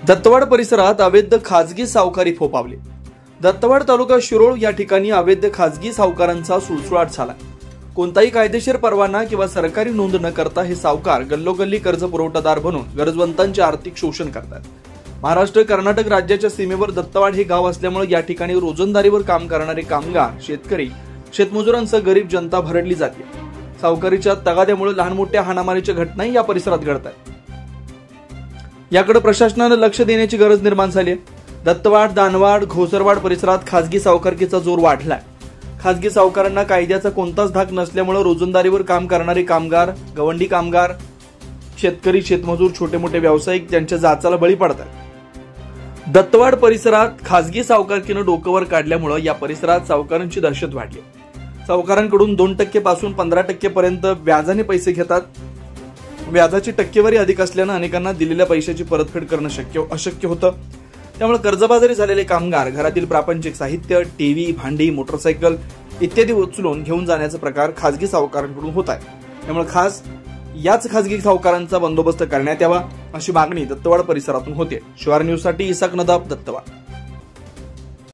दत्तवाड परिसरात अवैध खाजगी सावकारी फोफावली। दत्तवाड तालुका शिरोळ या ठिकाणी अवैध खाजगी सावकारांचा सुळसुळाट झाला। कोणताही कायदेशीर परवाना किंवा सरकारी नोंद न करता हे सावकार गल्लोगल्ली कर्ज पुरवठादार बनून गरजवंतांचे आर्थिक शोषण करतात। महाराष्ट्र कर्नाटक राज्याच्या सीमेवर दत्तवाड हे गाव असल्यामुळे या ठिकाणी रोजंदारीवर काम करणारे कामगार, शेतकरी, शेतमजुरांसह गरीब जनता भरडली जाते। सावकारीच्या तगाद्यामुळे लहान मोठ्या हाणामारीच्या घटनाही या परिसरात घडतात। याकडे प्रशासनाने लक्ष देण्याची गरज निर्माण झाली आहे। दत्तवाड, दानवाड, घोसरवाड परिसरात खाजगी सावकारकीचा जोर वाढलाय। खाजगी सावकारांना कायद्याचा कोणताच धाक नसल्यामुळे रोजंदारीवर काम करणारे कामगार, गवंडी कामगार, शेतकरी, शेतमजूर, छोटे मोठे व्यावसायिक त्यांच्या जाचाला बळी पडतात। दत्तवाड परिसरात खाजगी सावकारकीनं डोकं वर काढल्यामुळे या परिसरात सावकारांची दहशत वाढली। सावकारांकडून 2% पासून 15% पर्यंत व्याजाने पैसे घेतात। व्याजाची टक्केवारी अधिक असल्याने अनेकांना दिलेल्या पैशाची परतफेड करणं अशक्य होतं। त्यामुळे कर्जबाजारी झालेले कामगार घरातील प्रापंचिक साहित्य, टीव्ही, भांडी, मोटरसायकल इत्यादी उचलून घेऊन जाण्याचा प्रकार खाजगी सावकारांकडून होत आहे। त्यामुळे याच खाजगी सावकारांचा बंदोबस्त करण्यात यावा अशी मागणी दत्तवाड परिसरातून होते। शिवार न्यूजसाठी इसाक नदाब, दत्तवाड।